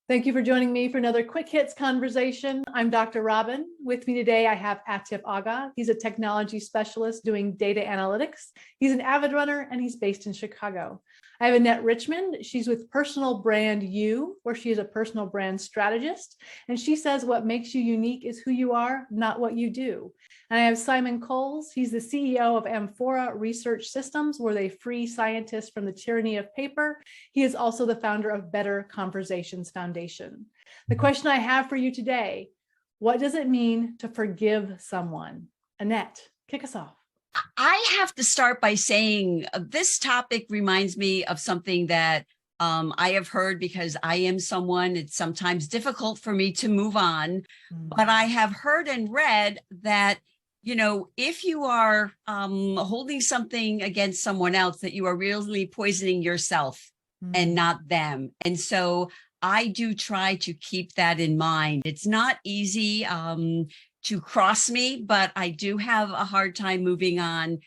Thank you for joining me for another Quick Hits conversation. I'm Dr. Robyn. With me today, I have Atif Agha. He's a technology specialist doing data analytics. He's an avid runner and he's based in Chicago. I have Annette Richmond. She's with Personal Brand You, where she is a personal brand strategist. And she says what makes you unique is who you are, not what you do. And I have Simon Coles. He's the CEO of Amphora Research Systems, where they free scientists from the tyranny of paper. He is also the founder of Better Conversations Foundation. The question I have for you today, what does it mean to forgive someone? Annette, kick us off. I have to start by saying this topic reminds me of something that I have heard because I am someone, it's sometimes difficult for me to move on, but I have heard and read that, you know, if you are holding something against someone else, that you are really poisoning yourself and not them. And so I do try to keep that in mind. It's not easy to cross me, but I do have a hard time moving on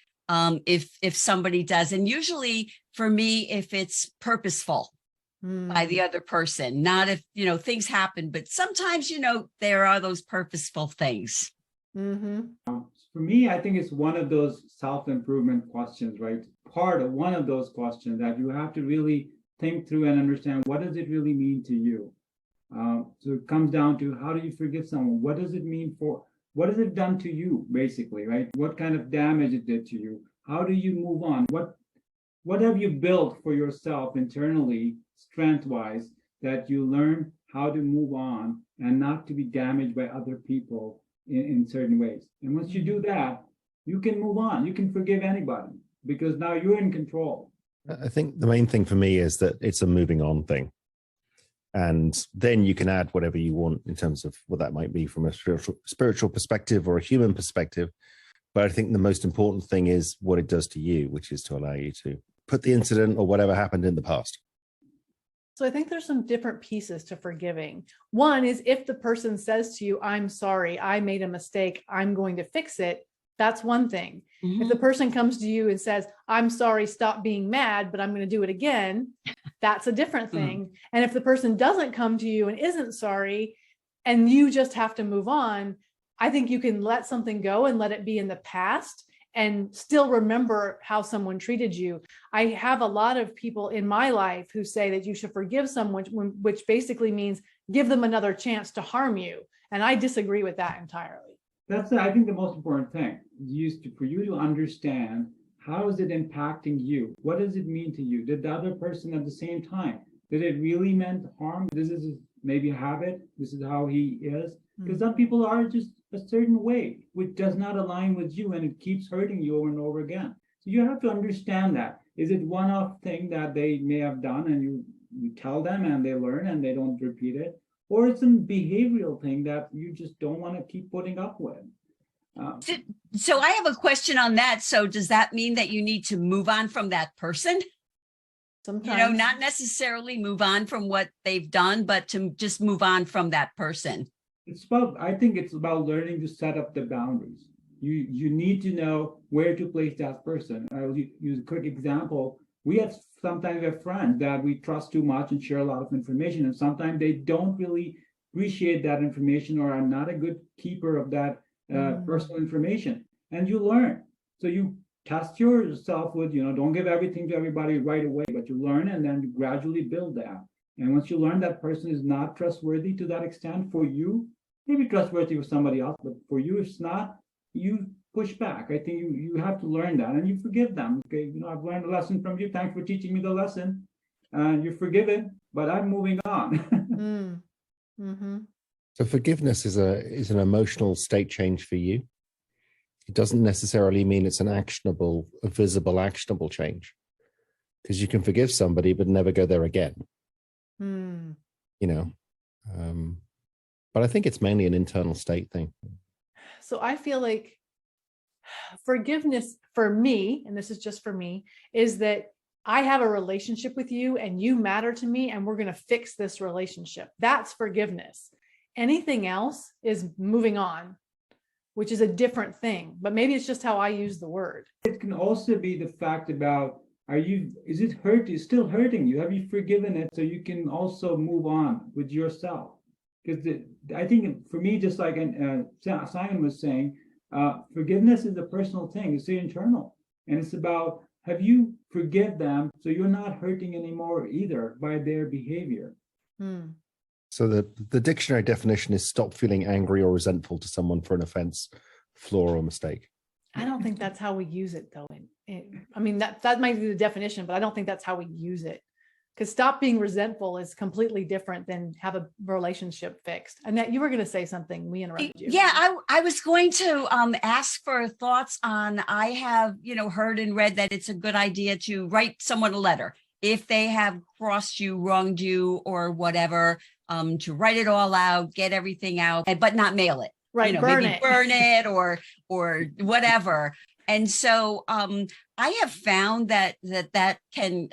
if somebody does. And usually for me, if it's purposeful by the other person, not if, you know, things happen, but sometimes, you know, there are those purposeful things. For me, I think it's one of those self-improvement questions, right? Part of one of those questions that you have to really think through and understand, what does it really mean to you? So it comes down to, how do you forgive someone? What does it mean for, what has it done to you, basically, right? What kind of damage it did to you? How do you move on? What have you built for yourself internally, strength-wise, that you learn how to move on and not to be damaged by other people in certain ways? And once you do that, you can move on. You can forgive anybody because now you're in control. I think the main thing for me is that it's a moving on thing. And then you can add whatever you want in terms of what that might be from a spiritual perspective or a human perspective. But I think the most important thing is what it does to you, which is to allow you to put the incident or whatever happened in the past. So I think there's some different pieces to forgiving. One is if the person says to you, I'm sorry, I made a mistake, I'm going to fix it. That's one thing. If the person comes to you and says, I'm sorry, stop being mad, but I'm going to do it again, that's a different thing. And if the person doesn't come to you and isn't sorry, and you just have to move on, I think you can let something go and let it be in the past and still remember how someone treated you. I have a lot of people in my life who say that you should forgive someone, which basically means give them another chance to harm you. And I disagree with that entirely. That's, I think, the most important thing, for you to understand, how is it impacting you? What does it mean to you? Did the other person at the same time, did it really meant harm? This is maybe a habit. This is how he is. Because some people are just a certain way, which does not align with you, and it keeps hurting you over and over again. So you have to understand that. Is it one-off thing that they may have done and you tell them and they learn and they don't repeat it? Or it's a behavioral thing that you just don't want to keep putting up with. So I have a question on that. So does that mean that you need to move on from that person? Sometimes. You know, not necessarily move on from what they've done, but to just move on from that person. I think it's about learning to set up the boundaries. You need to know where to place that person. I'll use a quick example. Sometimes we have friends that we trust too much and share a lot of information, and sometimes they don't really appreciate that information or are not a good keeper of that personal information. And you learn. So you test yourself with, don't give everything to everybody right away, but you learn and then you gradually build that. And once you learn that person is not trustworthy to that extent for you, maybe trustworthy for somebody else, but for you, it's not, you push back. I think you have to learn that and you forgive them. Okay, I've learned a lesson from you. Thanks for teaching me the lesson. You're forgiven, but I'm moving on. So forgiveness is an emotional state change for you. It doesn't necessarily mean it's a visible, actionable change, because you can forgive somebody but never go there again. But I think it's mainly an internal state thing. So I feel like forgiveness for me, and this is just for me, is that I have a relationship with you and you matter to me and we're going to fix this relationship. That's forgiveness. Anything else is moving on, which is a different thing, but maybe it's just how I use the word. It can also be the fact about is it still hurting you? Have you forgiven it so you can also move on with yourself? Because I think for me, just like Simon was saying, forgiveness is a personal thing. It's internal, and it's about, have you forgive them so you're not hurting anymore either by their behavior. So the dictionary definition is stop feeling angry or resentful to someone for an offense, flaw, or mistake. I don't think that's how we use it, though. I mean, that might be the definition, but I don't think that's how we use it. Because stop being resentful is completely different than have a relationship fixed. Annette, you were going to say something. We interrupted you. Yeah, I was going to ask for thoughts on, I have, heard and read that it's a good idea to write someone a letter if they have crossed you, wronged you, or whatever, to write it all out, get everything out, but not mail it. Right, Burn it or whatever. And so I have found that can,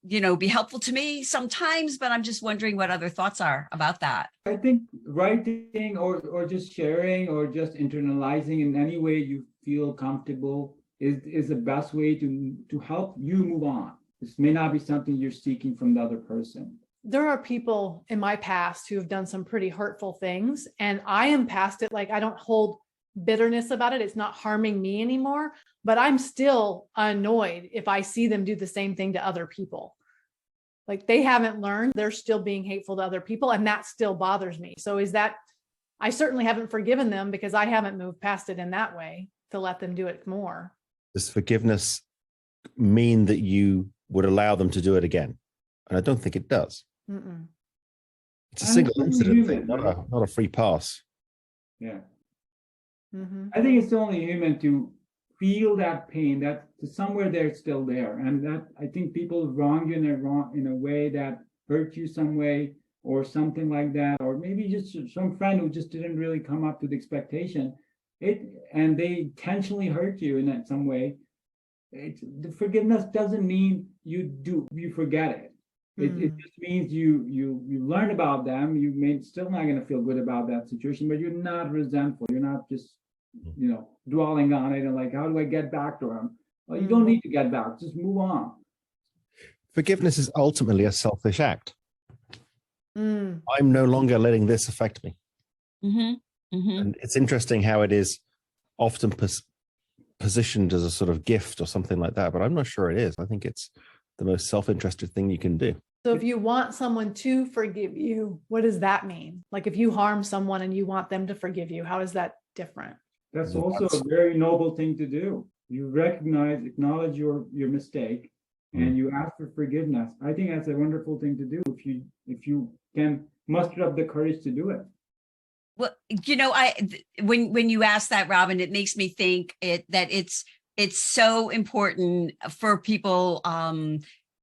be helpful to me sometimes, but I'm just wondering what other thoughts are about that. I think writing or just sharing or just internalizing in any way you feel comfortable is the best way to help you move on. This may not be something you're seeking from the other person. There are people in my past who have done some pretty hurtful things, and I am past it. Like, I don't hold bitterness about it. It's not harming me anymore, but I'm still annoyed if I see them do the same thing to other people. Like, they haven't learned, they're still being hateful to other people, and that still bothers me. So I certainly haven't forgiven them because I haven't moved past it in that way to let them do it more. Does forgiveness mean that you would allow them to do it again? And I don't think it does. Mm-mm. It's a single incident thing, not a free pass. Yeah. Mm-hmm. I think it's only human to feel that pain, that somewhere there it's still there. And that, I think people wrong you in a way that hurt you some way or something like that, or maybe just some friend who just didn't really come up to the expectation, and they intentionally hurt you in some way. The forgiveness doesn't mean you forget it. It just means you learn about them. You may still not going to feel good about that situation, but you're not resentful. You're not just dwelling on it and like, how do I get back to them? Well, you don't need to get back. Just move on. Forgiveness is ultimately a selfish act. I'm no longer letting this affect me. And it's interesting how it is often positioned as a sort of gift or something like that, but I'm not sure it is. I think it's the most self-interested thing you can do. So if you want someone to forgive you, what does that mean? Like, if you harm someone and you want them to forgive you, how is that different? That's also a very noble thing to do. You acknowledge your mistake, and you ask for forgiveness. I think that's a wonderful thing to do if you can muster up the courage to do it. Well, when you ask that, Robyn, it makes me think that it's so important for people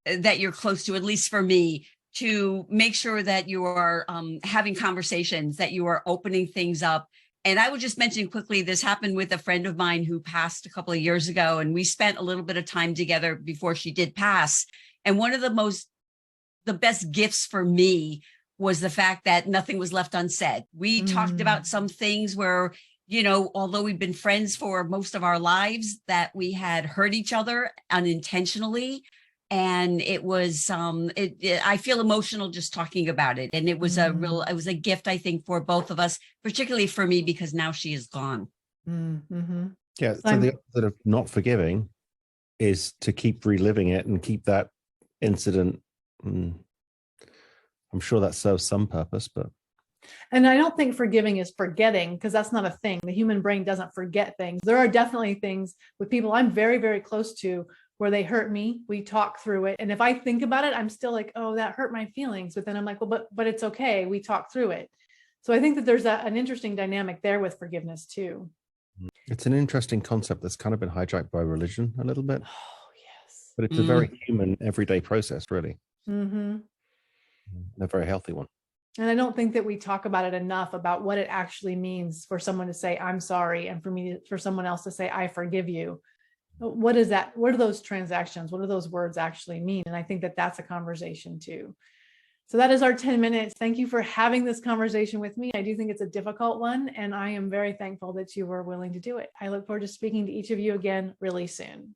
that you're close to, at least for me, to make sure that you are having conversations, that you are opening things up. And I would just mention quickly, this happened with a friend of mine who passed a couple of years ago, and we spent a little bit of time together before she did pass. And one of the best gifts for me was the fact that nothing was left unsaid. We talked about some things where, although we've been friends for most of our lives, that we had hurt each other unintentionally. And it was, I feel emotional just talking about it. And it was it was a gift, I think, for both of us, particularly for me, because now she is gone. Yeah. So the opposite of not forgiving is to keep reliving it and keep that incident. I'm sure that serves some purpose, but. And I don't think forgiving is forgetting, because that's not a thing. The human brain doesn't forget things. There are definitely things with people I'm very, very close to where they hurt me. We talk through it. And if I think about it, I'm still like, oh, that hurt my feelings. But then I'm like, well, but it's okay. We talk through it. So I think that there's an interesting dynamic there with forgiveness too. It's an interesting concept that's kind of been hijacked by religion a little bit. Oh, yes. But it's a very human, everyday process, really. Mm-hmm. A very healthy one. And I don't think that we talk about it enough, about what it actually means for someone to say, I'm sorry. And for someone else to say, I forgive you. What is that? What are those transactions? What do those words actually mean? And I think that that's a conversation too. So that is our 10 minutes. Thank you for having this conversation with me. I do think it's a difficult one, and I am very thankful that you were willing to do it. I look forward to speaking to each of you again really soon.